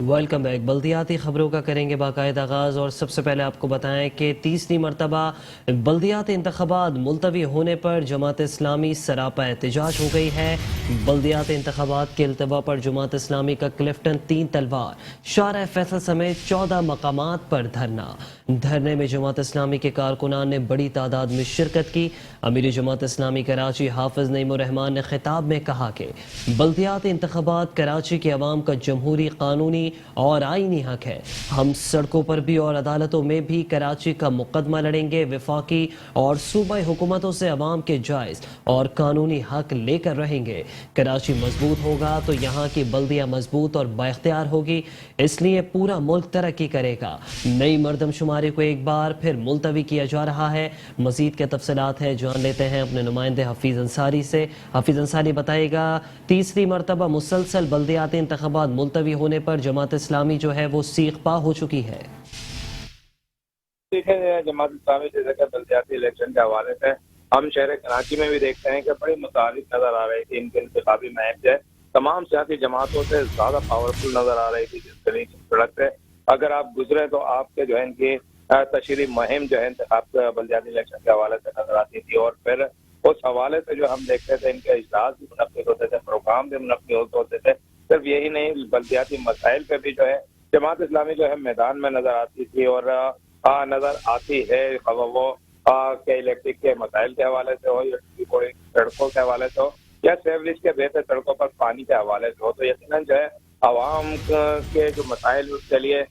Welcome back. बल्दियाती खबरों का करेंगे बाकायदा आगाज़ और सबसे पहले आपको बताएं कि तीसरी मरतबा बल्दियाती इंतखाबात मुलतवी होने पर जमात इस्लामी सरापा एहतजाज हो गई है। बल्दियाती इंतखाबात के अल्तवा पर जमात इस्लामी का क्लिफ्टन 3 तलवार शारा फैसल समेत 14 मकामात पर धरने में जमात इस्लामी के कारकुनान ने बड़ी तादाद में शिरकत की। अमीर जमात इस्लामी कराची हाफिज नईमुर रहमान ने खिताब में कहा कि बल्दियाती इंतखाबात कराची के अवाम का जमहूरी कानूनी और आईनी हक है। हम सड़कों पर भी और अदालतों में भी कराची का मुकदमा लड़ेंगे। वफाकी और सूबाई हुकूमतों से अवाम के जायज़ और कानूनी हक लेकर रहेंगे। कराची मजबूत होगा तो यहाँ की बल्दिया मजबूत और बाइख्तियार होगी, इसलिए पूरा मुल्क तरक्की करेगा। नई मरदमशुमारी को एक बार फिर मुलतवी किया जा रहा है। मजीद के तफसीलात है जान लेते हैं अपने नुमाइंदे हफीज अंसारी से। हफीज अंसारी बताएगा, तीसरी मरतबा मुसलसल बल्दियाती इंतखाबात मुलतवी होने पर जमात इस्लामी जो है वो सीख पा हो चुकी है। जमात इस्लामी जैसे कि बल्दियाती इलेक्शन के हवाले से हम शहर कराची में भी देखते हैं कि बड़ी मुतारिफ नजर आ रही थी। इनके इंतखाबी महम जो है तमाम सियासी जमातों से ज्यादा पावरफुल नजर आ रही थी। जिस तरीके की सड़क से अगर आप गुजरे तो आपके जो है इनकी तशरीह मुहिम जो है इंतखाब बल्दियाती इलेक्शन के हवाले से नजर आती थी। और फिर उस हवाले से जो हम देखते थे इनके इजलास भी मुनक्किद होते थे, प्रोग्राम भी मुनक्किद होते थे। सिर्फ यही नहीं, बल्दियाती मसाइल पे भी जो है जमात इस्लामी जो है मैदान में नजर आती थी और नजर आती है। वो के इलेक्ट्रिक के मसाइल के हवाले से हो या कोई सड़कों के हवाले से हो या सेवरेज के बेहतर सड़कों पर पानी के हवाले से हो, तो यकीनन जो है आवाम के जो मसाइल उसके लिए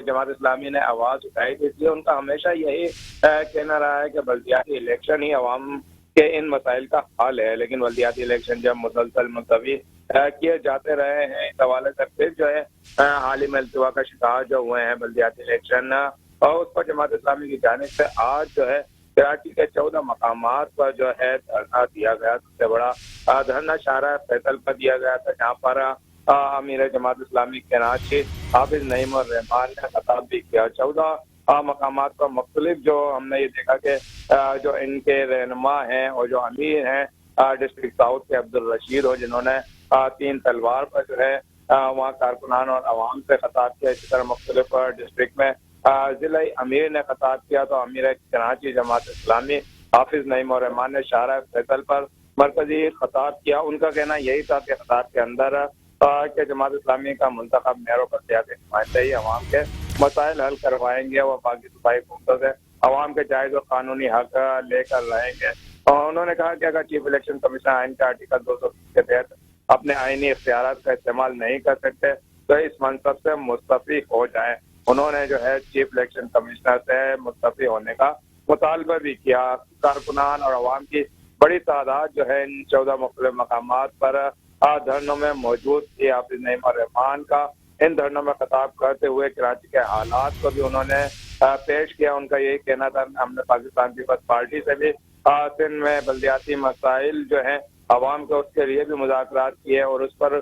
जमात इस्लामी ने आवाज उठाई थी। इसलिए उनका हमेशा यही कहना रहा है कि बल्दियाती इलेक्शन ही आवाम के इन मसाइल का हल है। लेकिन बल्दियाती इलेक्शन जब मुसलसल मुलतवी किए जाते रहे हैं, इस हवाले से फिर जो है हाल ही में अल्तवा का शिकार जो हुए हैं बल्दियाती इलेक्शन और उस पर जमात इस्लामी की जानिब से आज जो है कराची के 14 मकामात पर जो है धरना दिया गया। सबसे बड़ा धरना शारा फैसल पर दिया गया था, जहाँ पर अमीर जमात इस्लामी कराची हाफिज नईमुर रहमान ने खिताब भी किया। 14 मकामात पर मुख्तलिफ जो हमने ये देखा कि जो इनके रहनुमा हैं और जो अमीर हैं डिस्ट्रिक्ट साउथ के अब्दुल रशीद हो, जिन्होंने 3 तलवार पर जो है वहाँ कारकुनान और अवाम से खिताब किया। इसी तरह मुख्तलिफ डिस्ट्रिक्ट में जिला अमीर ने खिताब किया, तो अमीर कराची जमात इस्लामी हाफिज नईमुर रहमान ने शारा फैसल पर मरकजी खिताब किया। उनका कहना यही था कि खिताब के अंदर कि जमात इस्लामी का मुंतखब मेयरों पर सियासी नुमाइंदे ही अवाम के मसाइल हल करवाएंगे। वह बाकी सूबाई हुकूमतों से अवाम के जायज और कानूनी हक लेकर रहेंगे। और उन्होंने कहा कि अगर चीफ इलेक्शन कमीशन आइन के आर्टिकल 220 के तहत अपने आईनी इख्तियारात का इस्तेमाल नहीं कर सकते तो इस मनसब से मुस्तफी हो जाए। उन्होंने जो है चीफ इलेक्शन कमिश्नर से मुस्तफी होने का मुतालबा भी किया। कारकुनान और अवाम की बड़ी तादाद जो है इन 14 मुख्तलिफ मकामात पर धरनों में मौजूद थी। हाफिज नईमुर रहमान का इन धरनों में खिताब करते हुए कराची के हालात को भी उन्होंने पेश किया। उनका यही कहना था, हमने पाकिस्तान पीपल्स पार्टी से भी सिंध में बल्दियाती मसाइल जो है अवाम को उसके लिए भी मुज़ाकरात किए और उस पर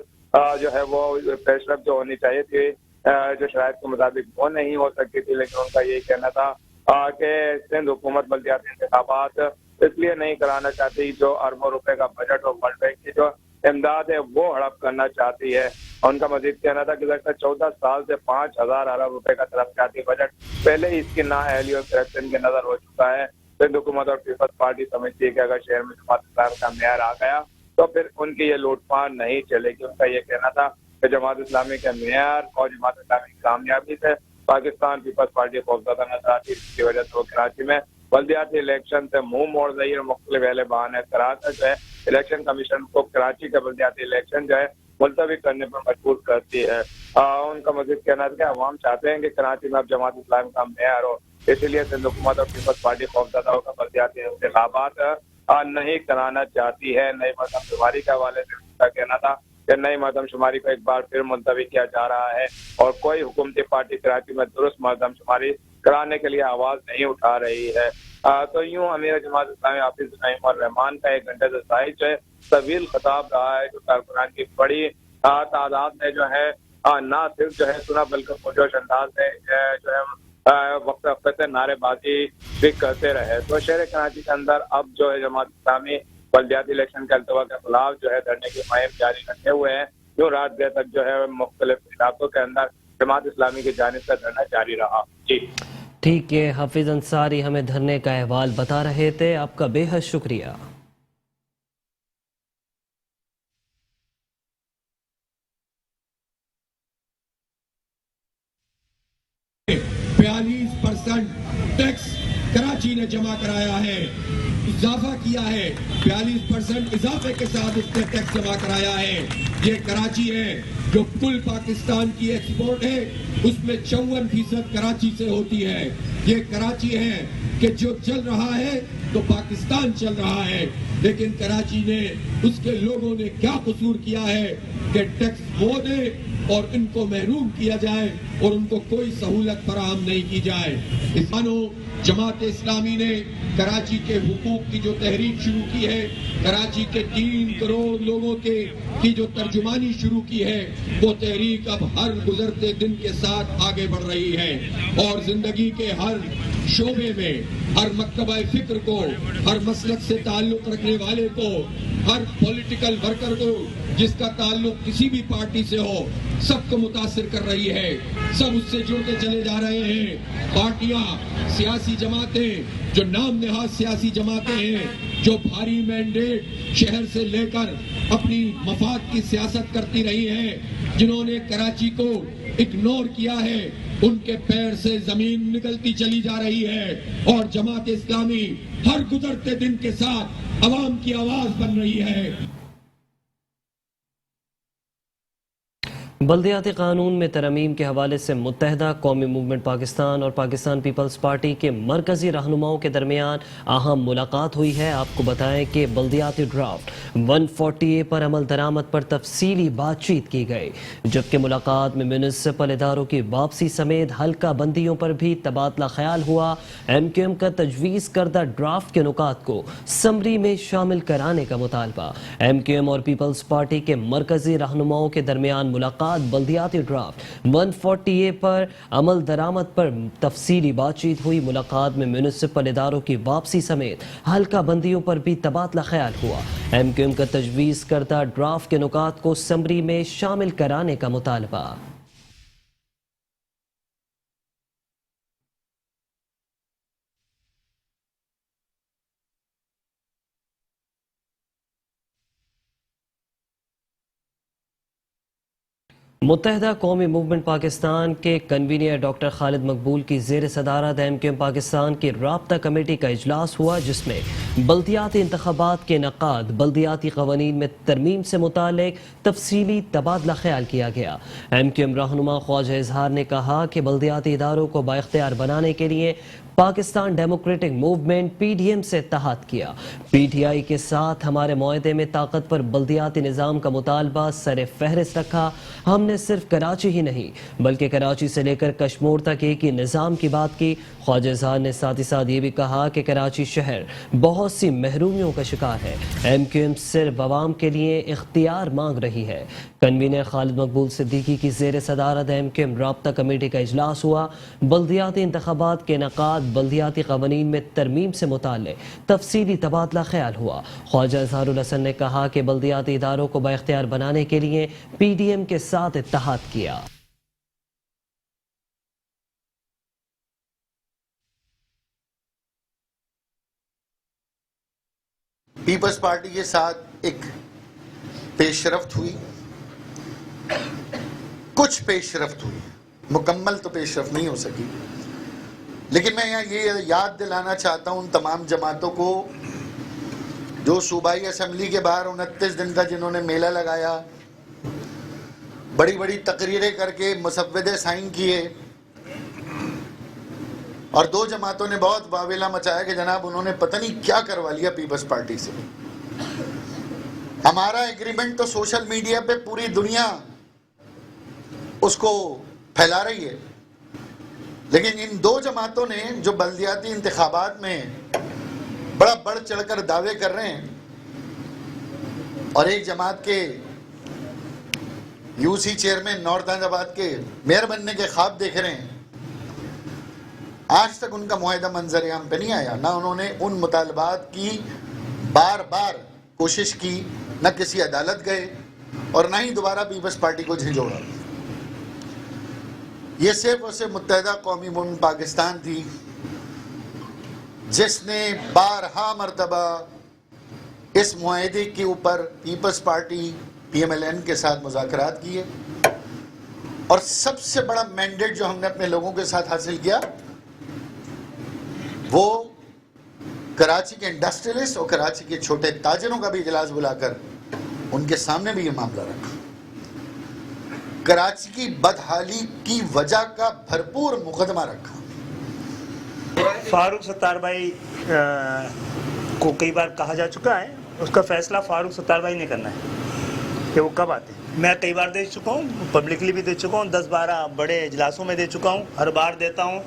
जो है वो पेशरफ जो होनी चाहिए थी जो शराइत के मुताबिक वो नहीं हो सकती थी। लेकिन उनका यही कहना था कि सिंध हुकूमत बल्दियाती इंतखाबात इसलिए नहीं कराना चाहती जो अरबों रुपए का बजट और वर्ल्ड बैंक की जो इमदाद है वो हड़प करना चाहती है। उनका मजीद कहना था कि लगता 14 साल से 5,000 अरब रुपए का तरक्याती बजट पहले ही इसकी नाअहली और करप्शन की नजर हो चुका है। सिंध हुकूमत और पीपल्स पार्टी समझती है कि अगर शहर में जमात इस्लामी का मेयर आ गया तो फिर उनकी ये लूटपाट नहीं चलेगी। उनका ये कहना था कि जमात इस्लामी के मेयर और जमात इस्लामी की कामयाबी से पाकिस्तान पीपल्स पार्टी खौफजदा नजर आती है, जिसकी वजह से वो कराची में बल्दियाती इलेक्शन से मुंह मोड़ रही है और मुख्तलिफ अहले बहाने कराकर जो है इलेक्शन कमीशन को कराची का बल्दियाती इलेक्शन जो है मुलतवी करने पर मजबूर करती है। उनका मजीद कहना था कि अवाम चाहते हैं कि कराची में अब जमात इस्लामी का मेयर हो, इसीलिए सिंध हुकूमत और पीपल्स पार्टी खौफजदा होकर बल्दियाती इंतखाबात नहीं कराना चाहती है। नई मरदमशुमारी के हवाले से उनका कहना था कि नई मरदमशुमारी को एक बार फिर मुलतवी किया जा रहा है और कोई हुकूमती पार्टी कराची में दुरुस्त मरदमशुमारी कराने के लिए आवाज नहीं उठा रही है। तो यूं अमीर जमात इस्लामी हाफिज नईमुर रहमान का 1 घंटे से जायद जो है तवील खिताब रहा है, जो कारकुनान की बड़ी तादाद में जो है ना सिर्फ जो है सुना बल्कि पुरजोश अंदाज में जो है वक्त वक्त से नारेबाजी भी करते रहे। तो शहर कराची के अंदर अब जो है जमात इस्लामी बल्दियाती इलेक्शन के अल्तवा के खिलाफ जो है धरने की मुहिम जारी रखे हुए हैं। यूँ रात गए तक जो है मुख्तलिफ इलाकों के अंदर जमात इस्लामी की जानिब से धरना जारी रहा। जी ठीक है, हाफिज अंसारी हमें धरने का अहवाल बता रहे थे, आपका बेहद शुक्रिया। टैक्स कराची ने जमा कराया है, इजाफा किया है, 42% इजाफे के साथ उसने टैक्स जमा कराया है। ये कराची है जो कुल पाकिस्तान की एक्सपोर्ट है उसमें 54% कराची से होती है। ये कराची है कि जो चल रहा है तो पाकिस्तान चल रहा है, लेकिन कराची ने उसके लोगों ने क्या कसूर किया है कि टैक्स वो दे और इनको महरूम किया जाए और उनको कोई सहूलत फराहम नहीं की जाए। इस मानो जमात इस्लामी ने कराची के हुकूक की जो तहरीक शुरू की है, कराची के 3 करोड़ लोगों की जो तर्जुमानी शुरू की है, वो तहरीक अब हर गुजरते दिन के साथ आगे बढ़ रही है और जिंदगी के हर शोबे में, हर मकतबा फिक्र को, हर मसलक से ताल्लुक रखने वाले को, हर पॉलिटिकल वर्कर को जिसका ताल्लुक किसी भी पार्टी से हो, सबको मुतासिर कर रही है। सब उससे जुड़ते चले जा रहे हैं। पार्टियां, सियासी जमातें, जो नाम नहाज सियासी जमातें हैं, जो भारी मैंडेट शहर से लेकर अपनी मफाद की सियासत करती रही हैं, जिन्होंने कराची को इग्नोर किया है, उनके पैर से जमीन निकलती चली जा रही है और जमात इस्लामी हर गुजरते दिन के साथ अवाम की आवाज बन रही है। बल्दियाती कानून में तरमीम के हवाले से मुत्तहदा कौमी मूवमेंट पाकिस्तान और पाकिस्तान पीपल्स पार्टी के मरकजी रहनुमाओं के दरमियान अहम मुलाकात हुई है। आपको बताएं कि बल्दियाती ड्राफ्ट 140A पर अमल दरामद पर तफसीली बातचीत की गई, जबकि मुलाकात में म्यूनिसिपल इदारों की वापसी समेत हल्का बंदियों पर भी तबादला ख्याल हुआ। MQM का तजवीज़ करदा ड्राफ्ट के नुकात को समरी में शामिल कराने का मुतालबा। MQM और पीपल्स पार्टी के मरकजी रहनुमाओं के दरमियान मुलाकात बल्दियाती ड्राफ्ट 140A पर अमल दरामद पर तफसीली बातचीत हुई। मुलाकात में म्यूनिसिपल इदारों की वापसी समेत हल्का बंदियों पर भी तबादला ख्याल हुआ। MQM का तजवीज़ करदा ड्राफ्ट के नुकात को समरी में शामिल कराने का मुतालबा। मुत्तहदा कौमी मूवमेंट पाकिस्तान के कन्वीनर डॉक्टर खालिद मकबूल की ज़ेर सदारत MQM पाकिस्तान की राब्ता कमेटी का इजलास हुआ, जिसमें बल्दियाती इंतखाबात के इनेकाद, बल्दियाती क़वानीन में तरमीम से मुतालिक तफसीली तबादला ख्याल किया गया। MQM रहनुमा ख्वाजा इजहार ने कहा कि बल्दियाती इदारों को बाइख्तियार बनाने के लिए पाकिस्तान डेमोक्रेटिक मूवमेंट PDM से इत्तेहाद किया। PTI के साथ हमारे मुआहदे में ताकतवर बल्दियाती निज़ाम का मुतालबा सर फहरिस्त रखा। हमने सिर्फ कराची ही नहीं बल्कि कराची से लेकर कश्मीर तक एक ही निज़ाम की बात की। ख्वाजा इजहार ने साथ ही साथ ये भी कहा कि कराची शहर बहुत सी महरूमियों का शिकार है। MQM सिर्फ अवाम के लिए इख्तियार मांग रही है। कन्वीनर खालिद मकबूल सिद्दीकी की ज़ेर सदारत MQM राब्ता कमेटी का इजलास हुआ। बल्दियाती इंतखाबात के इनेकाद, बल्दियाती क़वानीन में तरमीम से मुताल्लिक़ तफसीली तबादला ख्याल हुआ। ख्वाजा इजहारुल हसन ने कहा कि बल्दियाती इदारों को बाइख्तियार बनाने के लिए PDM के साथ इत्तेहाद किया। पीपल्स पार्टी के साथ एक पेशरफ्त हुई, कुछ पेशरफ्त हुई, मुकम्मल तो पेशरफ्त नहीं हो सकी, लेकिन मैं यहाँ ये याद दिलाना चाहता हूँ उन तमाम जमातों को जो सूबाई असम्बली के बाहर 29 दिन का जिन्होंने मेला लगाया, बड़ी बड़ी तकरीरें करके मुसव्वदे साइन किए, और 2 जमातों ने बहुत वावेला मचाया कि जनाब उन्होंने पता नहीं क्या करवा लिया पीपल्स पार्टी से। हमारा एग्रीमेंट तो सोशल मीडिया पे पूरी दुनिया उसको फैला रही है, लेकिन इन 2 जमातों ने जो बल्दियाती इंतखाबात में बड़ा बढ़ चढ़कर दावे कर रहे हैं और एक जमात के यूसी चेयरमैन नॉर्थ हैदराबाद के मेयर बनने के ख्वाब देख रहे हैं, आज तक उनका मुआहदा मंजर आम पे नहीं आया। ना उन्होंने उन मुतालबात की बार बार कोशिश की, न किसी अदालत गए, اور نہ ہی دوبارہ پیپلز پارٹی کو جھنجھوڑا. یہ صرف اور صرف متحدہ قومی موومنٹ پاکستان تھی جس نے بارہا مرتبہ اس معاہدے کے اوپر پیپلز پارٹی PMLN کے ساتھ مذاکرات کیے, اور سب سے بڑا مینڈیٹ جو ہم نے اپنے لوگوں کے ساتھ حاصل کیا وہ کراچی کے انڈسٹریلسٹ اور کراچی کے چھوٹے تاجروں کا بھی اجلاس بلا کر ان کے سامنے بھی یہ معاملہ رکھا. کراچی کی بدحالی کی وجہ کا بھرپور مقدمہ رکھا. فاروق ستار بھائی کو کئی بار کہا جا چکا ہے, اس کا فیصلہ فاروق ستار بھائی نے کرنا ہے کہ وہ کب آتے ہیں. میں کئی بار دے چکا ہوں, پبلکلی بھی دے چکا ہوں, 10-12 بڑے اجلاسوں میں دے چکا ہوں, ہر بار دیتا ہوں,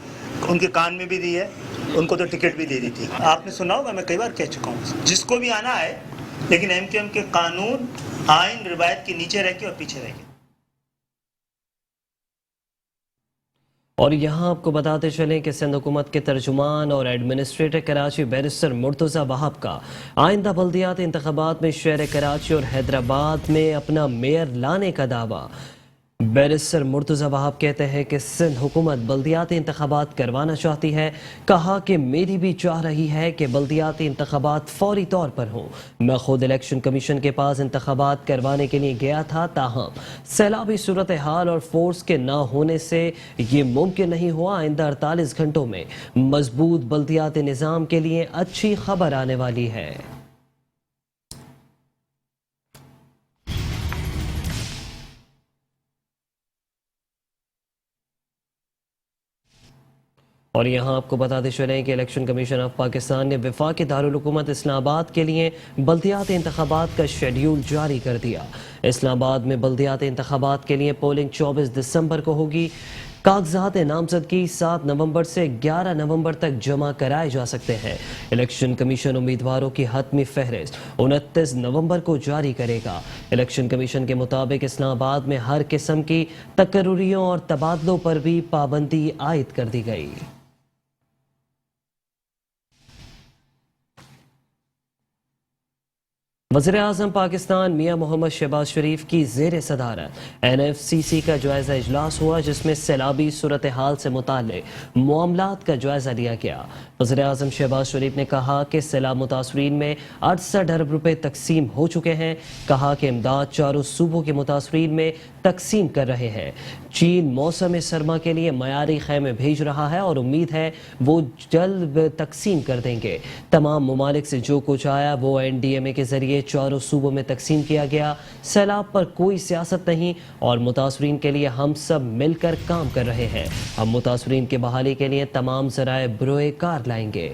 ان کے کان میں بھی دی ہے, ان کو تو ٹکٹ بھی دے دی تھی. آپ نے سنا ہوگا, میں کئی بار کہہ چکا ہوں جس کو بھی آنا ہے, لیکن MQM کے قانون آئین روایت کے نیچے رہ کے اور پیچھے رہ کے. اور یہاں آپ کو بتاتے چلیں کہ سندھ حکومت کے ترجمان اور ایڈمنسٹریٹر کراچی بیرسٹر مرتضی وہاب کا آئندہ بلدیاتی انتخابات میں شہر کراچی اور حیدرآباد میں اپنا میئر لانے کا دعویٰ. بیرسٹر مرتضی وہاب کہتے ہیں کہ سندھ حکومت بلدیاتی انتخابات کروانا چاہتی ہے. کہا کہ میری بھی چاہ رہی ہے کہ بلدیاتی انتخابات فوری طور پر ہوں. میں خود الیکشن کمیشن کے پاس انتخابات کروانے کے لیے گیا تھا, تاہم سیلابی صورتحال اور فورس کے نہ ہونے سے یہ ممکن نہیں ہوا. آئندہ 48 گھنٹوں میں مضبوط بلدیاتی نظام کے لیے اچھی خبر آنے والی ہے. اور یہاں آپ کو بتاتے چلیں کہ الیکشن کمیشن آف پاکستان نے وفاقی دارالحکومت اسلام آباد کے لیے بلدیاتی انتخابات کا شیڈیول جاری کر دیا. اسلام آباد میں بلدیاتی انتخابات کے لیے پولنگ 24 دسمبر کو ہوگی. کاغذات نامزدگی 7 نومبر سے 11 نومبر تک جمع کرائے جا سکتے ہیں. الیکشن کمیشن امیدواروں کی حتمی فہرست 29 نومبر کو جاری کرے گا. الیکشن کمیشن کے مطابق اسلام آباد میں ہر قسم کی تقرریوں اور تبادلوں پر بھی پابندی عائد کر دی گئی. وزیراعظم پاکستان میاں محمد شہباز شریف کی زیر صدارت NFCC کا جائزہ اجلاس ہوا, جس میں سیلابی صورتحال سے متعلق معاملات کا جائزہ لیا گیا. وزیراعظم شہباز شریف نے کہا کہ سیلاب متاثرین میں 68 ارب روپے تقسیم ہو چکے ہیں. کہا کہ امداد چاروں صوبوں کے متاثرین میں تقسیم کر رہے ہیں. چین موسم سرما کے لیے معیاری خیمے بھیج رہا ہے اور امید ہے وہ جلد تقسیم کر دیں گے. تمام ممالک سے جو کچھ آیا وہ NDMA کے ذریعے چاروں صوبوں میں تقسیم کیا گیا. سیلاب پر کوئی سیاست نہیں اور متاثرین کے لیے ہم سب مل کر کام کر رہے ہیں. ہم متاثرین کی بحالی کے لیے تمام ذرائع بروئے کار لائیں گے.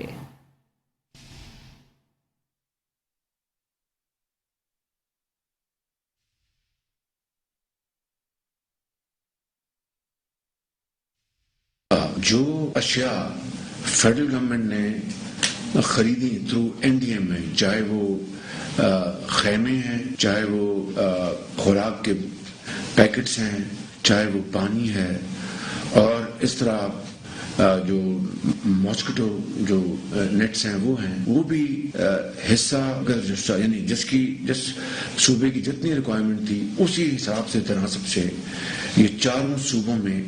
جو اشیاء فیڈرل گورنمنٹ نے خریدی تھرو NDMA, چاہے وہ خیمے ہیں, چاہے وہ خوراک کے پیکٹس ہیں, چاہے وہ پانی ہے, اور اس طرح جو ماسکیٹو جو نیٹس ہیں وہ ہیں, وہ بھی حصہ یعنی جس صوبے کی جتنی ریکوائرمنٹ تھی اسی حساب سے تناسب سے یہ چاروں صوبوں میں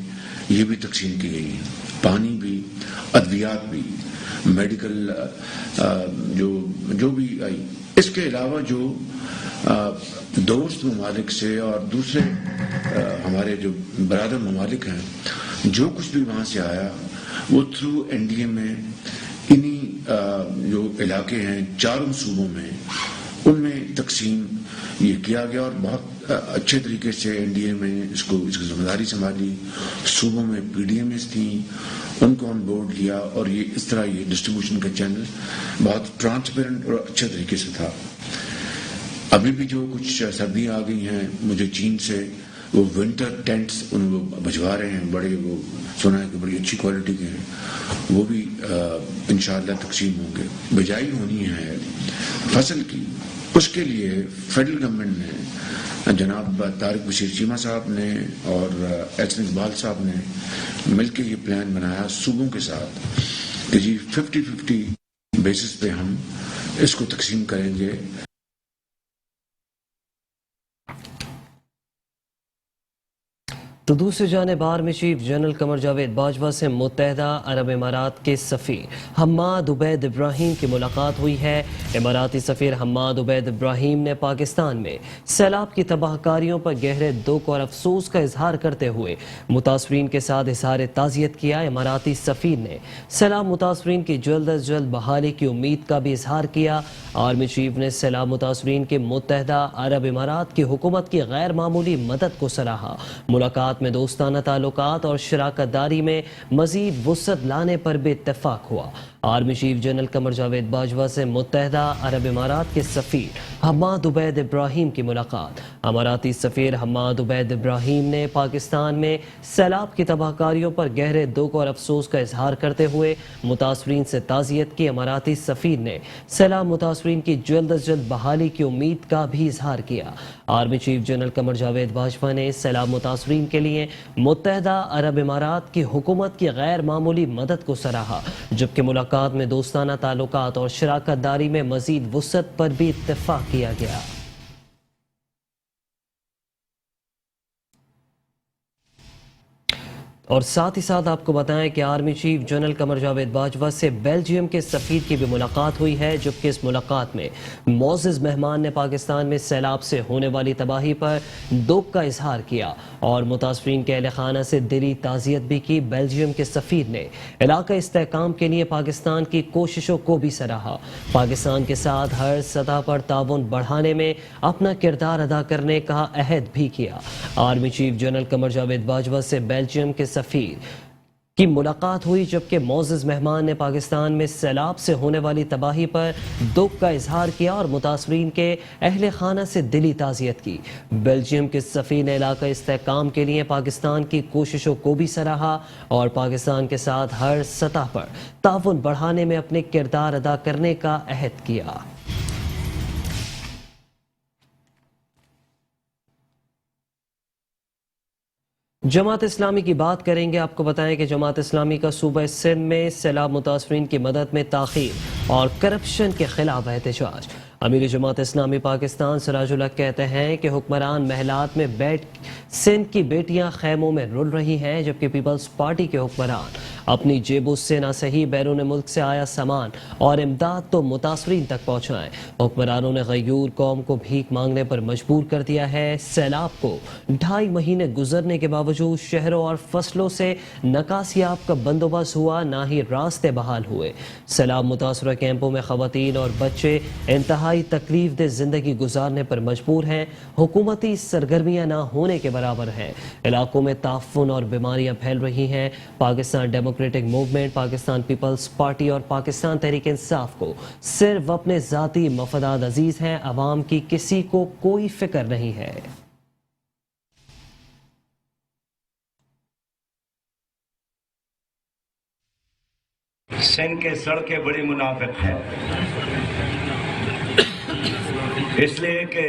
یہ بھی تقسیم کی گئی ہے. پانی بھی, ادویات بھی, میڈیکل جو بھی آئی. اس کے علاوہ جو دوست ممالک سے اور دوسرے ہمارے جو برادر ممالک ہیں, جو کچھ بھی وہاں سے آیا وہ تھرو NDMA انہی جو علاقے ہیں چاروں صوبوں میں ان میں تقسیم یہ کیا گیا. اور بہت اچھے طریقے سے NDMA نے اس کی ذمہ داری سنبھالی. صوبوں میں PDMS تھیں, ان کو آن بورڈ لیا, اور یہ اس طرح یہ ڈسٹریبیوشن کا چینل بہت ٹرانسپیرنٹ اور اچھے طریقے سے تھا. ابھی بھی جو کچھ سردیاں آ گئی ہیں, مجھے چین سے وہ ونٹر ٹینٹس ان کو بھجوا رہے ہیں, بڑے وہ سنا ہے کہ بڑی اچھی کوالٹی کے ہیں, وہ بھی انشاءاللہ تقسیم ہوں گے. بجائی ہونی ہے فصل کی, اس کے لیے فیڈرل گورنمنٹ نے جناب طارق بشیر چیمہ صاحب نے اور احسن اقبال صاحب نے مل کے یہ پلان بنایا صوبوں کے ساتھ کہ جی 50-50 بیسس پہ ہم اس کو تقسیم کریں گے. تو دوسری جانب army chief general Qamar Javed Bajwa سے متحدہ عرب امارات کے سفیر حماد عبید ابراہیم کی ملاقات ہوئی ہے۔ اماراتی سفیر حماد عبید ابراہیم نے پاکستان میں سیلاب کی تباہ کاریوں پر گہرے دکھ اور افسوس کا اظہار کرتے ہوئے متاثرین کے ساتھ اظہار تعزیت کیا۔ اماراتی سفیر نے سیلاب متاثرین کی جلد از جلد بحالی کی امید کا بھی اظہار کیا۔ آرمی چیف نے سیلاب متاثرین کے متحدہ عرب امارات کی حکومت کی غیر معمولی مدد کو سراہا۔ ملاقات میں دوستانہ تعلقات اور شراکت داری میں مزید وسعت لانے پر بھی اتفاق ہوا۔ Army chief general Qamar Javed Bajwa سے متحدہ عرب امارات کے سفیر حماد عبید ابراہیم کی ملاقات۔ اماراتی سفیر حماد عبید ابراہیم نے پاکستان میں سیلاب کی تباہ کاریوں پر گہرے دکھ اور افسوس کا اظہار کرتے ہوئے متاثرین سے تعزیت کی۔ اماراتی سفیر نے سیلاب متاثرین کی جلد از جلد بحالی کی امید کا بھی اظہار کیا۔ Army chief general Qamar Javed Bajwa نے سیلاب متاثرین کے لیے متحدہ عرب امارات کی حکومت کی غیر معمولی مدد کو سراہا، جبکہ ملاقات میں دوستانہ تعلقات اور شراکت داری میں مزید وسعت پر بھی اتفاق کیا گیا۔ اور ساتھ ہی ساتھ آپ کو بتائیں کہ army chief general Qamar Javed Bajwa سے بیلجیم کے سفیر کی بھی ملاقات ہوئی ہے، جبکہ اس ملاقات میں معزز مہمان نے پاکستان میں سیلاب سے ہونے والی تباہی پر دکھ کا اظہار کیا اور متاثرین کے اہل خانہ سے دلی تعزیت بھی کی۔ بیلجیم کے سفیر نے علاقائی استحکام کے لیے پاکستان کی کوششوں کو بھی سراہا، پاکستان کے ساتھ ہر سطح پر تعاون بڑھانے میں اپنا کردار ادا کرنے کا عہد بھی کیا۔ Army chief general Qamar Javed Bajwa سے بیلجیم کے سفیر کی ملاقات ہوئی، جبکہ معزز مہمان نے پاکستان میں سیلاب سے ہونے والی تباہی پر دکھ کا اظہار کیا اور متاثرین کے اہل خانہ سے دلی تعزیت کی۔ بیلجیم کے سفیر نے علاقائی استحکام کے لیے پاکستان کی کوششوں کو بھی سراہا اور پاکستان کے ساتھ ہر سطح پر تعاون بڑھانے میں اپنے کردار ادا کرنے کا عہد کیا۔ جماعت اسلامی کی بات کریں گے۔ آپ کو بتائیں کہ جماعت اسلامی کا صوبہ سندھ میں سیلاب متاثرین کی مدد میں تاخیر اور کرپشن کے خلاف احتجاج۔ امیر جماعت اسلامی پاکستان سراج الحق کہتے ہیں کہ حکمران محلات میں بیٹھ سندھ کی بیٹیاں خیموں میں رل رہی ہیں، جبکہ پیپلز پارٹی کے حکمران اپنی جیبوں سے نہ صحیح بیرون ملک سے آیا سامان اور امداد تو متاثرین تک پہنچائیں۔ حکمرانوں نے غیور قوم کو بھیک مانگنے پر مجبور کر دیا ہے۔ سیلاب کو 2.5 مہینے گزرنے کے باوجود شہروں اور فصلوں سے نکاسیاب کا بندوبست ہوا، نہ ہی راستے بحال ہوئے۔ سیلاب متاثرہ کیمپوں میں خواتین اور بچے انتہائی تکلیف دہ زندگی گزارنے پر مجبور ہیں، حکومتی سرگرمیاں نہ ہونے کے برابر ہیں۔ علاقوں میں تعفن اور بیماریاں پھیل رہی ہیں۔ Pakistan Democratic Movement, Pakistan Peoples Party اور پاکستان تحریک انصاف کو صرف اپنے ذاتی مفادات عزیز ہیں، عوام کی کسی کو کوئی فکر نہیں ہے۔ سندھ کے سڑکیں بڑی منافق ہیں، اس لیے کہ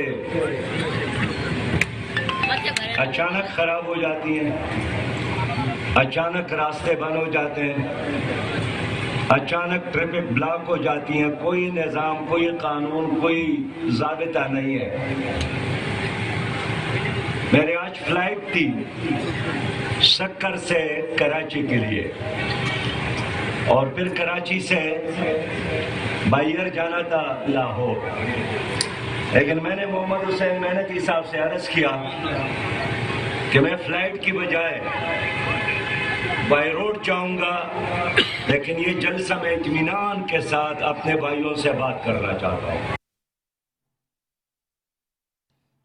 اچانک خراب ہو جاتی ہیں، اچانک راستے بند ہو جاتے ہیں، اچانک ٹریفک بلاک ہو جاتی ہیں، کوئی نظام، کوئی قانون، کوئی ضابطہ نہیں ہے۔ میرے آج فلائٹ تھی سکر سے کراچی کے لیے، اور پھر کراچی سے بائیر جانا تھا لاہور، لیکن میں نے محمد حسین مینتی صاحب سے عرض کیا کہ میں فلائٹ کی بجائے بائی روڈ چاہوں گا، لیکن یہ جلسہ میں اطمینان کے ساتھ اپنے بھائیوں سے بات کرنا چاہتا ہوں۔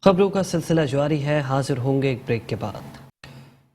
خبروں کا سلسلہ جاری ہے، حاضر ہوں گے ایک بریک کے بعد۔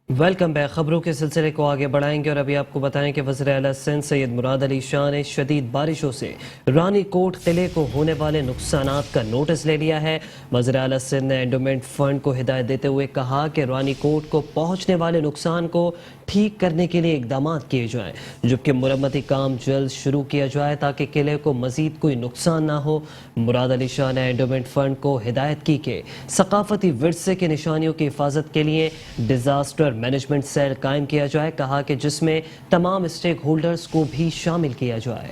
Welcome back. خبروں کے سلسلے کو آگے بڑھائیں گے اور ابھی آپ کو بتائیں کہ وزیر اعلیٰ سندھ سید مراد علی شاہ نے شدید بارشوں سے رانی کوٹ قلعے کو ہونے والے نقصانات کا نوٹس لے لیا ہے۔ وزیر اعلیٰ سندھ نے اینڈومنٹ فنڈ کو ہدایت دیتے ہوئے کہا کہ رانی کوٹ کو پہنچنے والے نقصان کو ٹھیک کرنے کے لیے اقدامات کیے جائیں، جبکہ مرمتی کام جلد شروع کیا جائے تاکہ قلعے کو مزید کوئی نقصان نہ ہو۔ مراد علی شاہ نے اینڈومنٹ فنڈ کو ہدایت کی کہ ثقافتی ورثے کے نشانیوں کی حفاظت کے لیے ڈیزاسٹر مینجمنٹ سیل قائم کیا جائے، کہا کہ جس میں تمام اسٹیک ہولڈرز کو بھی شامل کیا جائے۔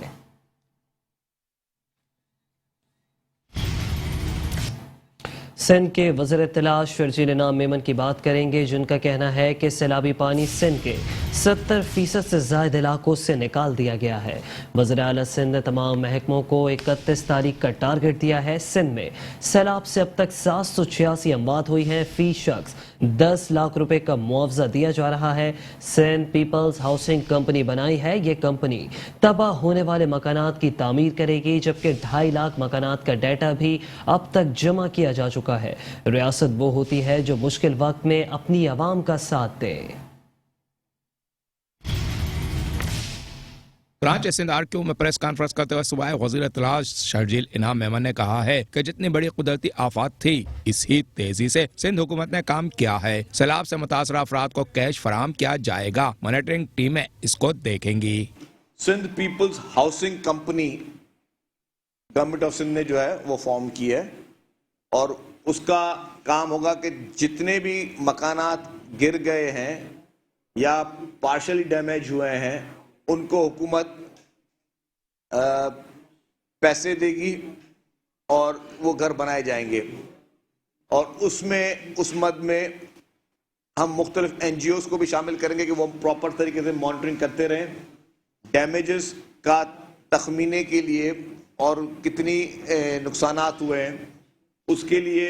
सिंध के वज़ीर इत्तला शर्जील इनाम मेमन की बात करेंगे, जिनका कहना है कि सैलाबी पानी सिंध के 70% से ज़ायद इलाकों से निकाल दिया गया है। वज़ीर आला सिंध ने तमाम महकमों को 31 तारीख का टारगेट दिया है। सिंध में सैलाब से अब तक 786 अमवात हुई हैं। फी शख्स 10 लाख रुपए का मुआवजा दिया जा रहा है। सिंध पीपल्स हाउसिंग कंपनी बनाई है। ये कंपनी तबाह होने वाले मकानात की तामीर करेगी, जबकि 2.5 लाख मकानात का डाटा भी अब तक जमा किया जा चुका है। रियासत वो होती है जो मुश्किल वक्त में अपनी आवाम का साथ दे। कराची सिंध आरक्यू में प्रेस कॉन्फ्रेंस करते हुए सूबाई वज़ीर इत्तला शर्जील इनाम मेमन ने कहा है कि जितनी बड़ी कुदरती आफत थी, इसी तेजी से सिंध हुकूमत ने काम किया है। सैलाब से मुतासर अफराद को कैश फराहम किया जाएगा। मॉनिटरिंग टीमें इसको देखेंगी। Sindh Peoples Housing Company Government of Sindh ने जो है वो फॉर्म की है और उसका काम होगा कि जितने भी मकानात गिर गए हैं या पार्शली डैमेज हुए हैं उनको हुकूमत पैसे देगी और वो घर बनाए जाएंगे। और उसमें उस मद में हम मुख्तलिफ NGOs को भी शामिल करेंगे कि वो प्रॉपर तरीके से मॉनिटरिंग करते रहें, डैमेजेस का तखमीने के लिए और कितनी नुकसानात हुए हैं उसके लिए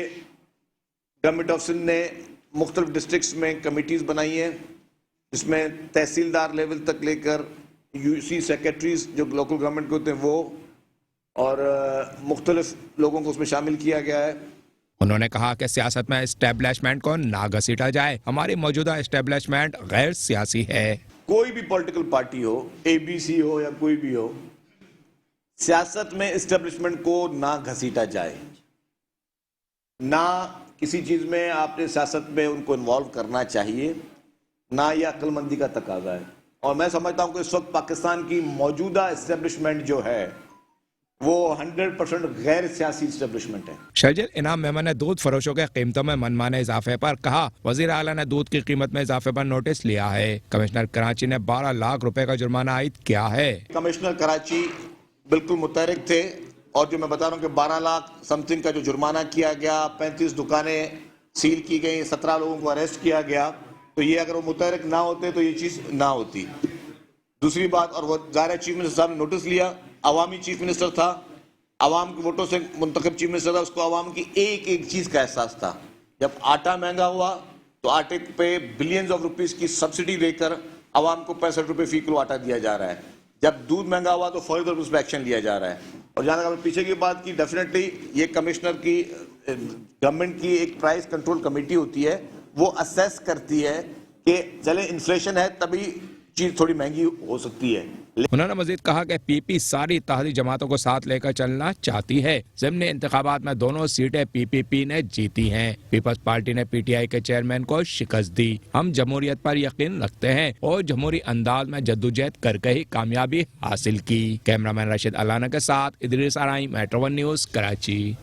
गवर्नमेंट ऑफ सिंध ने मुख्तलिफ डिस्ट्रिक्ट्स में कमिटीज़ बनाई हैं, जिसमें तहसीलदार लेवल तक लेकर UC सेक्रेटरीज जो लोकल गवर्नमेंट के होते हैं वो और मुख्तलिफ लोगों को उसमें शामिल किया गया है। उन्होंने कहा कि सियासत में एस्टेब्लिशमेंट को ना घसीटा जाए। हमारी मौजूदा एस्टेब्लिशमेंट गैर सियासी है। कोई भी पॉलिटिकल पार्टी हो, ABC हो या कोई भी हो, सियासत में एस्टेब्लिशमेंट को ना घसीटा जाए, ना किसी चीज़ में आपने सियासत में उनको इन्वॉल्व करना चाहिए, ना यह अक्लमंदी का तकाजा है। और मैं समझता हूं कि इस वक्त पाकिस्तान की मौजूदा एस्टेब्लिशमेंट जो है वो 100% गैर सियासी एस्टेब्लिशमेंट है। शर्जील इनाम मेमन ने दूध फरोशों के कीमतों में मनमाने इजाफे पर कहा, वजीर आला ने दूध की कीमत में इजाफे पर नोटिस लिया है। कमिश्नर कराची ने 12 लाख रुपए का जुर्माना आयद किया है। कमिश्नर कराची बिल्कुल मुतहरिक थे और जो मैं बता रहा हूँ कि 12 लाख समथिंग का जो जुर्माना किया गया, 35 दुकानें सील की गई, 17 लोगों को अरेस्ट किया गया, तो ये अगर वो मुतहरिक ना होते तो ये चीज़ ना होती। दूसरी बात, और वो ज़ाहिर चीफ मिनिस्टर साहब ने नोटिस लिया, अवामी चीफ मिनिस्टर था, अवाम के वोटों से मुंतखब चीफ मिनिस्टर था, उसको अवाम की एक एक चीज़ का एहसास था। जब आटा महंगा हुआ तो आटे पे बिलियंस ऑफ रुपीज़ की सब्सिडी देकर अवाम को 65 रुपये फी किलो आटा दिया जा रहा है। जब दूध महंगा हुआ तो फौरी तौर पर उस पर एक्शन लिया जा रहा है। और जहाँ तक हमने पीछे की बात की, डेफिनेटली ये कमिश्नर की गवर्नमेंट की एक प्राइस कंट्रोल कमेटी होती है, वो असेस करती है कि चले इन्फ्लेशन है तभी चीज थोड़ी महंगी हो सकती है। उन्होंने मजीद कहा कि PP सारी इत्तेहादी जमातों को साथ लेकर चलना चाहती है। ज़िमनी इंतखाबात में दोनों सीटें PPP ने जीती हैं। पीपल्स पार्टी ने PTI के चेयरमैन को शिकस्त दी। हम जमहूरियत पर यकीन रखते हैं और जमहूरी अंदाज में जद्दोजहद करके ही कामयाबी हासिल की। कैमरामैन रशीद अलाना के साथ Idrees Arain, metro 1 news, Karachi.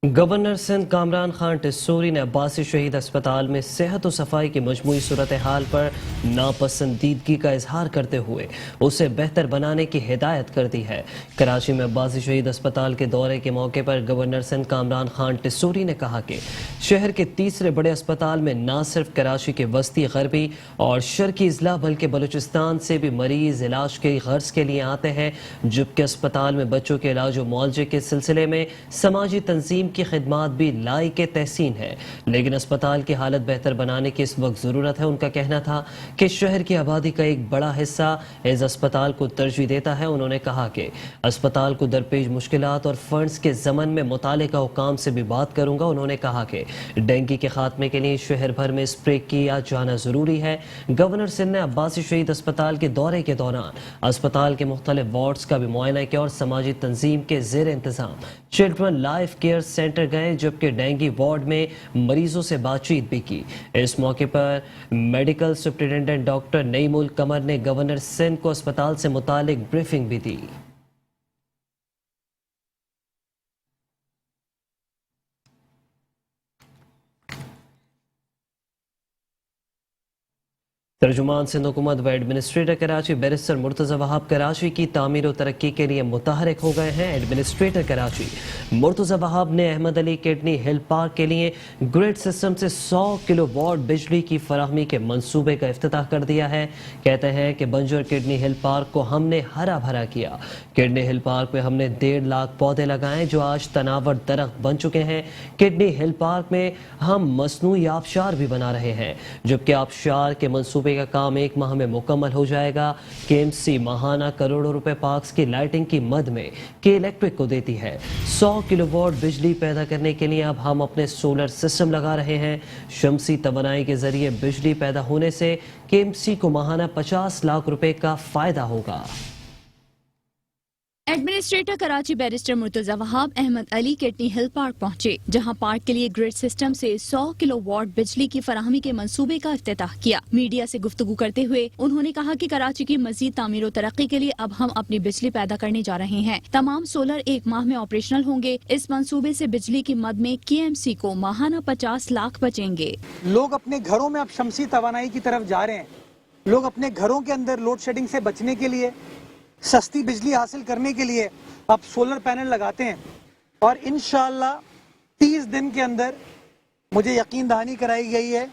Governor Sindh Kamran Khan Tessori ने अब्बासी शहीद अस्पताल में सेहत और सफाई की मजमूई सूरत हाल पर नापसंदीदगी का इजहार करते हुए उसे बेहतर बनाने की हिदायत कर दी है। कराची में अब्बासी शहीद अस्पताल के दौरे के मौके पर गवर्नर सिंध कामरान खान टिस्सोरी ने कहा कि शहर के तीसरे बड़े अस्पताल में न सिर्फ कराची के वस्ती गरबी और शर्की अजला बल्कि बलूचिस्तान से भी मरीज इलाज के गर्ज के लिए आते हैं, जबकि अस्पताल में बच्चों के इलाज और मुआवजे के सिलसिले में समाजी तंजीम की खिदमात भी लायक तहसीन है, लेकिन अस्पताल की हालत बेहतर बनाने की इस वक्त ज़रूरत है। उनका कहना था कि शहर की आबादी का एक बड़ा हिस्सा इस अस्पताल को तरजीह देता है। उन्होंने कहा कि अस्पताल को दरपेश मुश्किलात और फंड्स के ज़मन में मुतालिका हुकाम से भी बात करूंगा। उन्होंने कहा कि डेंगू के खात्मे के लिए शहर भर में स्प्रे किया जाना ज़रूरी है। गवर्नर सिंध ने अब्बासी शहीद अस्पताल के दौरे के दौरान अस्पताल के मुख्तलिफ वार्ड्स का भी मुआयना किया और समाजी तंजीम के ज़ेर इंतज़ाम चिल्ड्रन लाइफ केयर सेंटर गए, जबकि डेंगू वार्ड में मरीजों से बातचीत भी की। इस मौके पर मेडिकल सुप्रिटेंडेंट डॉक्टर नईमुल कमर ने गवर्नर सिंध को अस्पताल से मुतालिक ब्रीफिंग भी दी। तर्जुमान सिंध हुकूमत व एडमिनिस्ट्रेटर कराची बैरिस्टर मुर्तज़ा वहाब कराची की तामीर और तरक्की के लिए मुतहरिक हो गए हैं। एडमिनिस्ट्रेटर कराची मुर्तज़ा वहाब ने Ahmad Ali kidney hill park के लिए ग्रिड सिस्टम से 100 किलोवाट बिजली की फराहमी के मंसूबे का इफ्तिताह कर दिया है। कहते हैं कि बंजर किडनी हिल पार्क को हमने हरा भरा किया। किडनी हिल पार्क में हमने 1.5 लाख पौधे लगाए जो आज तनावर दरख्त बन चुके हैं। किडनी हिल पार्क में हम मसनूई आबशार भी बना रहे हैं, जबकि आबशार के मंसूबे का काम 1 माह में मुकम्मल हो जाएगा। केएमसी माहाना करोड़ों रुपए पार्क्स की लाइटिंग की मद में के इलेक्ट्रिक को देती है। 100 किलोवाट बिजली पैदा करने के लिए अब हम अपने सोलर सिस्टम लगा रहे हैं। शमसी तवानाई के जरिए बिजली पैदा होने से केएमसी को माहाना 50 लाख रुपए का फायदा होगा। Administrator Karachi barrister Murtaza Wahab Ahmed Ali kidney hill park पहुंचे, जहां पार्क के लिए ग्रिड सिस्टम से 100 किलोवाट बिजली की फराहमी के मंसूबे का इफ्तिताह किया। मीडिया से गुफ्तगू करते हुए उन्होंने कहा कि कराची की मजीद तामीर और तरक्की के लिए अब हम अपनी बिजली पैदा करने जा रहे हैं। तमाम सोलर 1 माह में ऑपरेशनल होंगे। इस मंसूबे से बिजली की मद में केएमसी को माहाना 50 लाख बचेंगे। लोग अपने घरों में अब शमसी तवानाई की तरफ जा रहे हैं। लोग अपने घरों के अंदर लोड शेडिंग से बचने के लिए, सस्ती बिजली हासिल करने के लिए अब सोलर पैनल लगाते हैं और इंशाअल्लाह 30 दिन के अंदर मुझे यकीन दहानी कराई गई है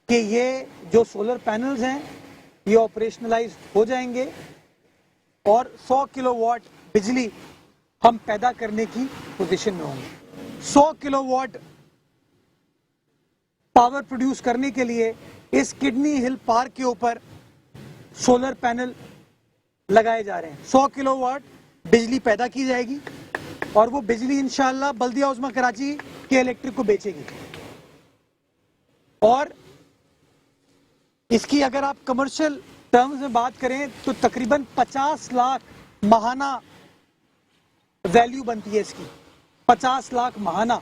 कि ये जो सोलर पैनल्स हैं ये ऑपरेशनलाइज हो जाएंगे और 100 किलोवाट बिजली हम पैदा करने की पोजीशन में होंगे। 100 किलोवाट पावर प्रोड्यूस करने के लिए इस किडनी हिल पार्क के ऊपर सोलर पैनल लगाए जा रहे हैं। 100 किलोवाट बिजली पैदा की जाएगी और वो बिजली इंशाअल्लाह बल्दिया उज़्मा कराची के इलेक्ट्रिक को बेचेगी। और इसकी अगर आप कमर्शियल टर्म्स में बात करें तो तकरीबन 50 लाख माहाना वैल्यू बनती है इसकी, 50 लाख माहाना।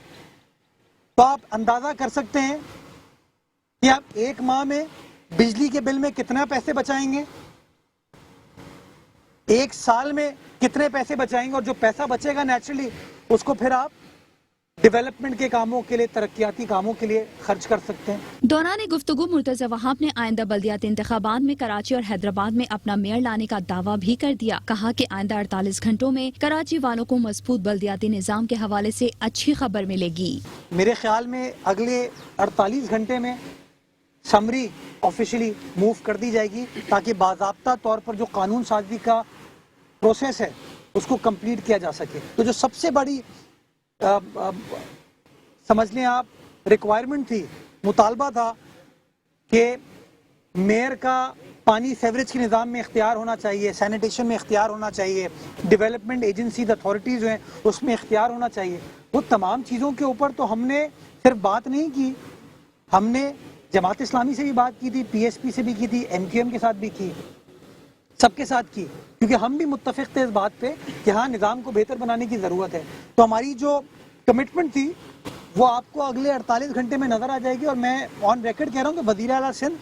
तो आप अंदाजा कर सकते हैं कि आप 1 माह में बिजली के बिल में कितना पैसे बचाएंगे, 1 साल में कितने पैसे बचाएंगे, और जो पैसा बचेगा नेचुरली उसको फिर आप डेवलपमेंट के कामों के लिए, तरक्याती कामों के लिए खर्च कर सकते हैं। दौरान गुफ्तगू मुर्तज़ा वहाब ने आइंदा बल्दियाती इंतखाबात में कराची और हैदराबाद में अपना मेयर लाने का दावा भी कर दिया। कहा कि आइंदा 48 घंटों में कराची वालों को मजबूत बल्दियाती निज़ाम के हवाले से अच्छी खबर मिलेगी। मेरे ख्याल में अगले 48 घंटे में समरी ऑफिशियली मूव कर दी जाएगी ताकि बाज़ाब्ता तौर पर जो कानून साजी का प्रोसेस है उसको कंप्लीट किया जा सके। तो जो सबसे बड़ी समझ लें आप रिक्वायरमेंट थी, मुतालबा था कि मेयर का पानी सेवरेज के निज़ाम में इख्तियार होना चाहिए, सैनिटेशन में इख्तियार होना चाहिए, डेवलपमेंट एजेंसीज अथॉरिटीज़ हैं उसमें इख्तियार होना चाहिए। वो तमाम चीज़ों के ऊपर तो हमने सिर्फ बात नहीं की, हमने जमात इस्लामी से भी बात की थी, पीएसपी से भी की थी, एमक्यूएम के साथ भी की, सबके साथ की, क्योंकि हम भी मुत्तफिक थे इस बात पे कि हाँ निज़ाम को बेहतर बनाने की ज़रूरत है। तो हमारी जो कमिटमेंट थी वो आपको अगले 48 घंटे में नज़र आ जाएगी। और मैं ऑन रिकॉर्ड कह रहा हूँ कि वज़ीर आला सिंध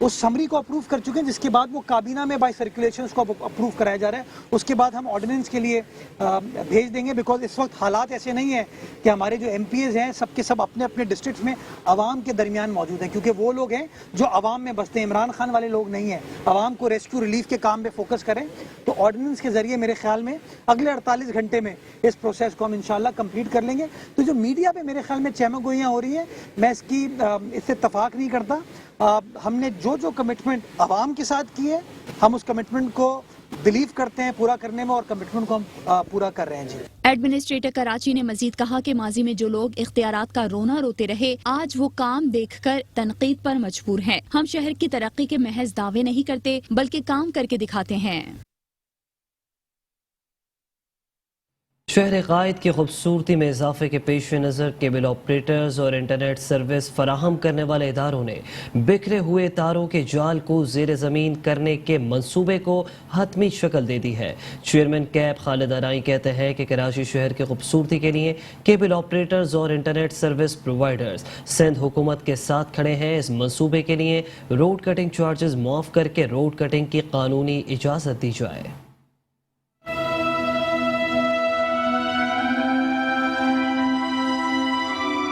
उस समरी को अप्रूव कर चुके हैं, जिसके बाद वो काबीना में बाय सर्कुलेशंस को अप्रूव कराया जा रहा है। उसके बाद हम ऑर्डिनेंस के लिए भेज देंगे, बिकॉज इस वक्त हालात ऐसे नहीं है कि हमारे जो एमपीएज हैं सब के सब अपने अपने डिस्ट्रिक्ट में आवाम के दरमियान मौजूद हैं, क्योंकि वो लोग हैं जो आवाम में बसते हैं, इमरान खान वाले लोग नहीं हैं। आवाम को रेस्क्यू रिलीफ के काम में फोकस करें तो ऑर्डिनेंस के जरिए मेरे ख्याल में अगले 48 घंटे में इस प्रोसेस को हम इंशाल्लाह कंप्लीट कर लेंगे। तो जो मीडिया पे मेरे ख्याल में चहमगोइयाँ हो रही हैं, मैं इससे इत्तफाक नहीं करता। हमने जो कमिटमेंट आवाम के साथ की है, हम उस कमिटमेंट को बिलीव करते हैं पूरा करने में, और कमिटमेंट को हम पूरा कर रहे हैं। जी, एडमिनिस्ट्रेटर कराची ने मजीद कहा कि माजी में जो लोग इख्तियारात का रोना रोते रहे, आज वो काम देखकर तनकीद पर मजबूर हैं। हम शहर की तरक्की के महज दावे नहीं करते बल्कि काम करके दिखाते हैं। शहर कायद की खूबसूरती में इजाफे के पेश नज़र केबल ऑपरेटर्स और इंटरनेट सर्विस फराहम करने वाले इदारों ने बिखरे हुए तारों के जाल को ज़ेर ज़मीन करने के मंसूबे को हतमी शक्ल दे दी है। चेयरमैन कैब खालिद अराई कहते हैं कि कराची शहर की खूबसूरती के लिए केबल ऑपरेटर्स और इंटरनेट सर्विस प्रोवाइडर्स सिंध हुकूमत के साथ खड़े हैं। इस मंसूबे के लिए रोड कटिंग चार्जेस मुआफ़ करके रोड कटिंग की कानूनी इजाज़त दी जाए।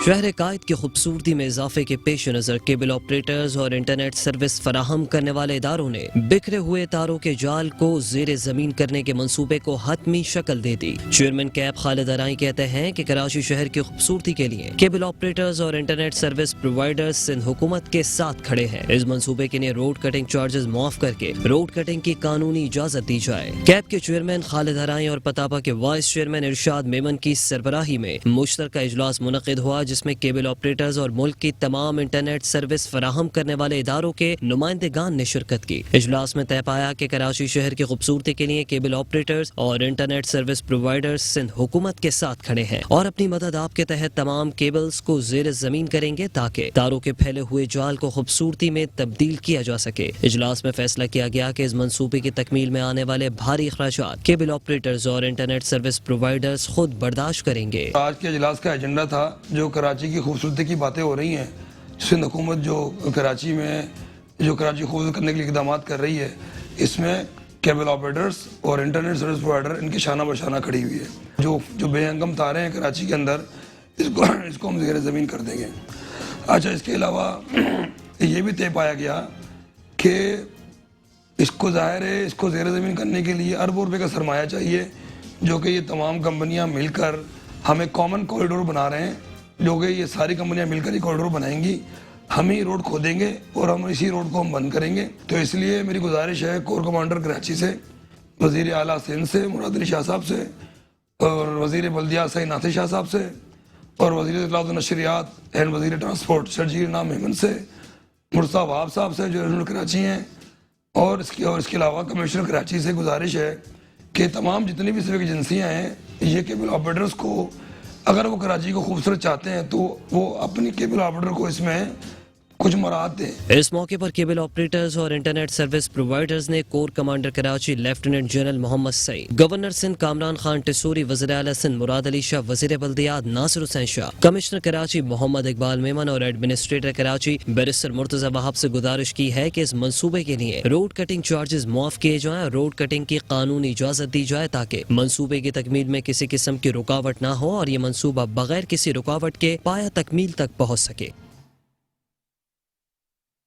شہر قائد کی خوبصورتی میں اضافے کے پیش نظر کیبل آپریٹرز اور انٹرنیٹ سروس فراہم کرنے والے اداروں نے بکھرے ہوئے تاروں کے جال کو زیر زمین کرنے کے منصوبے کو حتمی شکل دے دی۔ چیئرمین کیب خالد ارائی کہتے ہیں کہ کراچی شہر کی خوبصورتی کے لیے کیبل آپریٹرز اور انٹرنیٹ سروس پرووائڈرز سندھ حکومت کے ساتھ کھڑے ہیں۔ اس منصوبے کے لیے روڈ کٹنگ چارجز معاف کر کے روڈ کٹنگ کی قانونی اجازت دی جائے۔ کیب کے چیئرمین خالد ارائی اور پتاپا کے وائس چیئرمین ارشاد میمن کی سربراہی میں مشترکہ اجلاس منعقد ہوا، جس میں کیبل آپریٹرز اور ملک کی تمام انٹرنیٹ سروس فراہم کرنے والے اداروں کے نمائندگان نے شرکت کی۔ اجلاس میں طے پایا کہ کراچی شہر کی خوبصورتی کے لیے کیبل آپریٹرز اور انٹرنیٹ سروس پرووائڈرز سندھ حکومت کے ساتھ کھڑے ہیں اور اپنی مدد آپ کے تحت تمام کیبلز کو زیر زمین کریں گے تاکہ تاروں کے پھیلے ہوئے جال کو خوبصورتی میں تبدیل کیا جا سکے۔ اجلاس میں فیصلہ کیا گیا کہ اس منصوبے کی تکمیل میں آنے والے بھاری اخراجات کیبل آپریٹرز اور انٹرنیٹ سروس پرووائڈرز خود برداشت کریں گے۔ آج کے اجلاس کا ایجنڈا تھا جو کراچی کی خوبصورتی کی باتیں ہو رہی ہیں، سندھ حکومت جو کراچی میں کراچی خوبصورت کرنے کے لیے اقدامات کر رہی ہے، اس میں کیبل آپریٹرز اور انٹرنیٹ سروس پرووائڈر ان کی شانہ بشانہ کھڑی ہوئی ہے۔ جو بے ہنگم تاریں ہیں کراچی کے اندر، اس کو ہم زیر زمین کر دیں گے۔ اچھا، اس کے علاوہ یہ بھی طے پایا گیا کہ اس کو ظاہر ہے اس کو زیر زمین کرنے کے لیے اربوں روپے کا سرمایہ چاہیے، جو کہ یہ تمام کمپنیاں مل کر ہم ایک کامن کوریڈور بنا رہے ہیں، جو کہ یہ ساری کمپنیاں مل کر یہ کوریڈور بنائیں گی، ہم ہی روڈ کھودیں گے اور ہم اسی روڈ کو ہم بند کریں گے۔ تو اس لیے میری گزارش ہے کور کمانڈر کراچی سے، وزیر اعلیٰ سندھ سے مراد علی شاہ صاحب سے، اور وزیر بلدیات سعید ناصر شاہ صاحب سے، اور وزیر اطلاعات و نشریات اینڈ وزیر ٹرانسپورٹ شرجیل نام میمن سے، مرتضیٰ وہاب صاحب سے جو ریجنل کراچی ہیں، اور اس کے علاوہ کمشنر کراچی سے گزارش ہے کہ تمام جتنی بھی سیوک ایجنسیاں ہیں، یہ کیبل آپریٹرز کو اگر وہ کراچی کو خوبصورت چاہتے ہیں تو وہ اپنی کیبل آپریٹر کو اس میں کچھ مراحت دیں۔ اس موقع پر کیبل آپریٹرز اور انٹرنیٹ سروس پرووائڈرز نے corps commander Karachi lieutenant general Muhammad Saeed, governor Sindh Kamran Khan Tessori, وزیر اعلیٰ سندھ مراد علی شاہ، وزیر بلدیات ناصر حسین شاہ، کمشنر کراچی محمد اقبال میمن اور ایڈمنسٹریٹر کراچی بیرسٹر مرتضیٰ وہاب سے گزارش کی ہے کہ اس منصوبے کے لیے روڈ کٹنگ چارجز معاف کیے جائیں اور روڈ کٹنگ کی قانونی اجازت دی جائے تاکہ منصوبے کی تکمیل میں کسی قسم کی رکاوٹ نہ ہو اور یہ منصوبہ بغیر کسی رکاوٹ کے پایہ تکمیل تک پہنچ سکے۔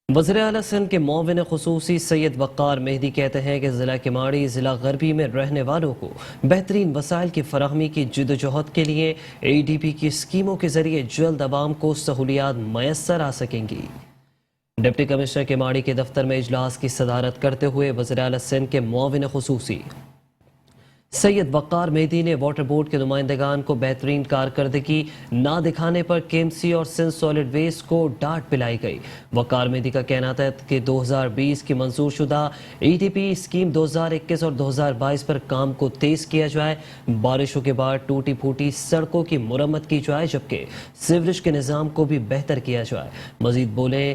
وزیر اعلیٰ سندھ کے معاون خصوصی سید وقار مہدی کہتے ہیں کہ ضلع کماڑی ضلع غربی میں رہنے والوں کو بہترین وسائل کی فراہمی کی جدوجہد کے لیے اے ڈی پی کی اسکیموں کے ذریعے جلد عوام کو سہولیات میسر آ سکیں گی۔ ڈپٹی کمشنر کماڑی کے دفتر میں اجلاس کی صدارت کرتے ہوئے وزیر اعلیٰ سندھ کے معاون خصوصی سید وقار مہدی نے واٹر بورڈ کے نمائندگان کو بہترین کارکردگی نہ دکھانے پر کے ایم سی اور سندھ سالڈ ویسٹ کو ڈانٹ پلائی گئی۔ وقار مہدی کا کہنا تھا کہ 2020 کی منظور شدہ ای ٹی پی اسکیم 2021 اور 2022 پر کام کو تیز کیا جائے، بارشوں کے بعد ٹوٹی پھوٹی سڑکوں کی مرمت کی جائے جبکہ سیوریج کے نظام کو بھی بہتر کیا جائے۔ مزید بولے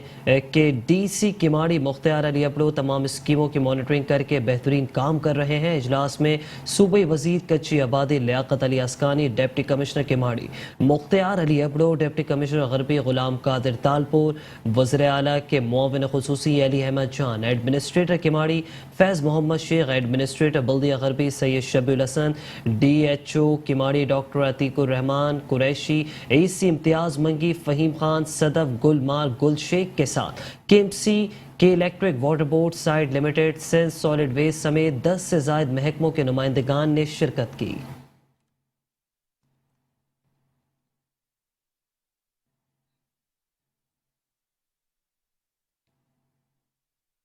کہ ڈی سی کماڑی مختار علی ابڑو تمام اسکیموں کی مانیٹرنگ کر کے بہترین کام کر رہے ہیں۔ اجلاس میں صوبائی وزیر کچی آبادی لیاقت علی اسکانی، ڈپٹی کمشنر کماڑی مختار علی ابڑو، ڈپٹی کمشنر غربی غلام قادر تالپور، وزیر اعلیٰ کے معاون خصوصی علی احمد جان، ایڈمنسٹریٹر کماڑی فیض محمد شیخ، ایڈمنسٹریٹر بلدیہ غربی Syed Shabih ul-Hassan, D H O Keamari doctor Atiq ur-Rehman Qureshi, A C Imtiaz Mangi, Fahim Khan, صدف، گل مار، گل شیخ کے ساتھ کے M C K Electric Water Board Site Limited, Sindh Solid Waste سمیت 10 سے زائد محکموں کے نمائندگان نے شرکت کی۔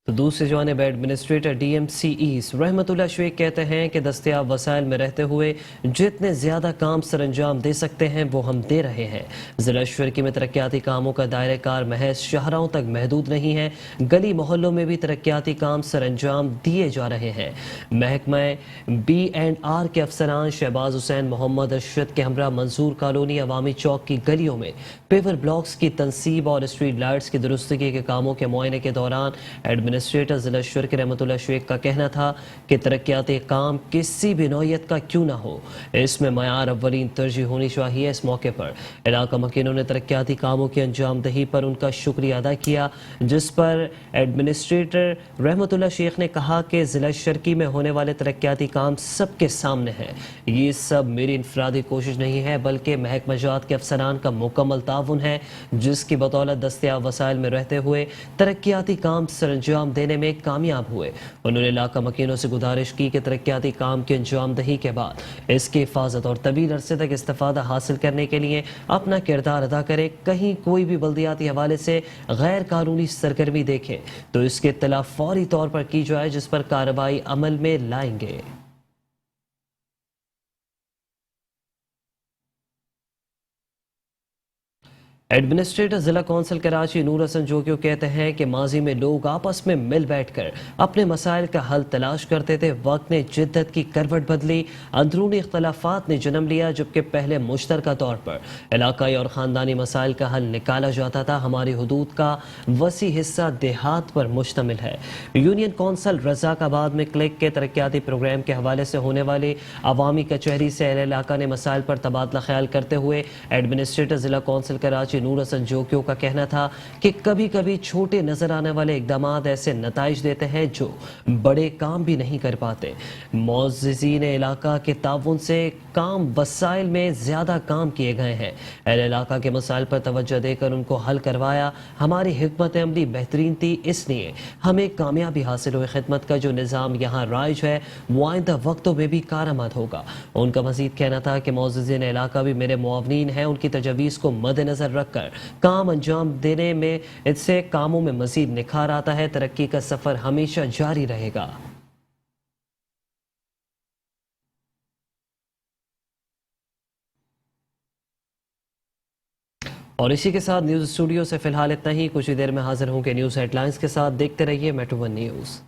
تو دوسری جانب administrator D M C S Rahmat Ullah شیخ کہتے ہیں کہ دستیاب وسائل میں رہتے ہوئے جتنے زیادہ کام سر انجام دے سکتے ہیں وہ ہم دے رہے ہیں۔ ضلع شرکی میں ترقیاتی کاموں کا دائرہ کار محض شاہراہوں تک محدود نہیں ہے، گلی محلوں میں بھی ترقیاتی کام سر انجام دیے جا رہے ہیں۔ محکمہ بی اینڈ آر کے افسران شہباز حسین محمد ارشد کے ہمراہ منظور کالونی عوامی چوک کی گلیوں میں پیور بلاکس کی تنصیب اور اسٹریٹ لائٹس کی درستگی کے کاموں کے معائنے کے دوران ایڈمنسٹریٹر ضلع شرکی رحمت اللہ شیخ کا کہنا تھا کہ ترقیاتی کام کسی بھی نوعیت کا کیوں نہ ہو، اس میں معیار اولین ترجیح ہونی چاہیے۔ اس موقع پر علاقہ مکینوں نے ترقیاتی کاموں کی انجام دہی پر ان کا شکریہ ادا کیا، جس پر ایڈمنسٹریٹر رحمت اللہ شیخ نے کہا کہ ضلع شرکی میں ہونے والے ترقیاتی کام سب کے سامنے ہیں، یہ سب میری انفرادی کوشش نہیں ہے بلکہ محکمہ جات کے افسران کا مکمل تعاون ہے جس کی بدولت دستیاب وسائل میں رہتے ہوئے ترقیاتی کام سر انجام دینے میں کامیاب ہوئے۔ انہوں نے علاقہ مکینوں سے گزارش کی کہ ترقیاتی کام کی انجام دہی کے بعد اس کی حفاظت اور طویل عرصے تک استفادہ حاصل کرنے کے لیے اپنا کردار ادا کرے۔ کہیں کوئی بھی بلدیاتی حوالے سے غیر قانونی سرگرمی دیکھے تو اس کی اطلاع فوری طور پر کی جائے، جس پر کارروائی عمل میں لائیں گے۔ ایڈمنسٹریٹر ضلع کونسل کراچی نور حسن جوگیو کہتے ہیں کہ ماضی میں لوگ آپس میں مل بیٹھ کر اپنے مسائل کا حل تلاش کرتے تھے۔ وقت نے جدت کی کروٹ بدلی، اندرونی اختلافات نے جنم لیا، جبکہ پہلے مشترکہ طور پر علاقائی اور خاندانی مسائل کا حل نکالا جاتا تھا۔ ہماری حدود کا وسیع حصہ دیہات پر مشتمل ہے۔ یونین کونسل رزاق آباد میں کلک کے ترقیاتی پروگرام کے حوالے سے ہونے والی عوامی کچہری سے اہل علاقہ نے مسائل پر تبادلہ خیال کرتے ہوئے ایڈمنسٹریٹر ضلع کونسل کراچی نور حسن جوگیو کا کہنا تھا کہ کبھی کبھی چھوٹے نظر آنے والے اقدامات ایسے نتائج دیتے ہیں جو بڑے کام بھی نہیں کر پاتے۔ معززین علاقہ کے تعاون سے کام وسائل میں زیادہ کام کیے گئے ہیں۔ اہل علاقہ کے مسائل پر توجہ دے کر ان کو حل کروایا۔ ہماری حکمت عملی بہترین تھی، اس لیے ہمیں کامیابی حاصل ہوئی۔ خدمت کا جو نظام یہاں رائج ہے وہ آئندہ وقتوں میں بھی کارآمد ہوگا۔ ان کا مزید کہنا تھا کہ معززین علاقہ بھی میرے معاونین ہیں، ان کی تجاویز کو مد نظر رکھ کر کام انجام دینے میں اس سے کاموں میں مزید نکھار آتا ہے۔ ترقی کا سفر ہمیشہ جاری رہے گا۔ اور اسی کے ساتھ نیوز اسٹوڈیو سے فی الحال اتنا ہی۔ کچھ ہی دیر میں حاضر ہوں گے نیوز ہیڈ لائنز کے ساتھ۔ دیکھتے رہیے میٹرو ون نیوز۔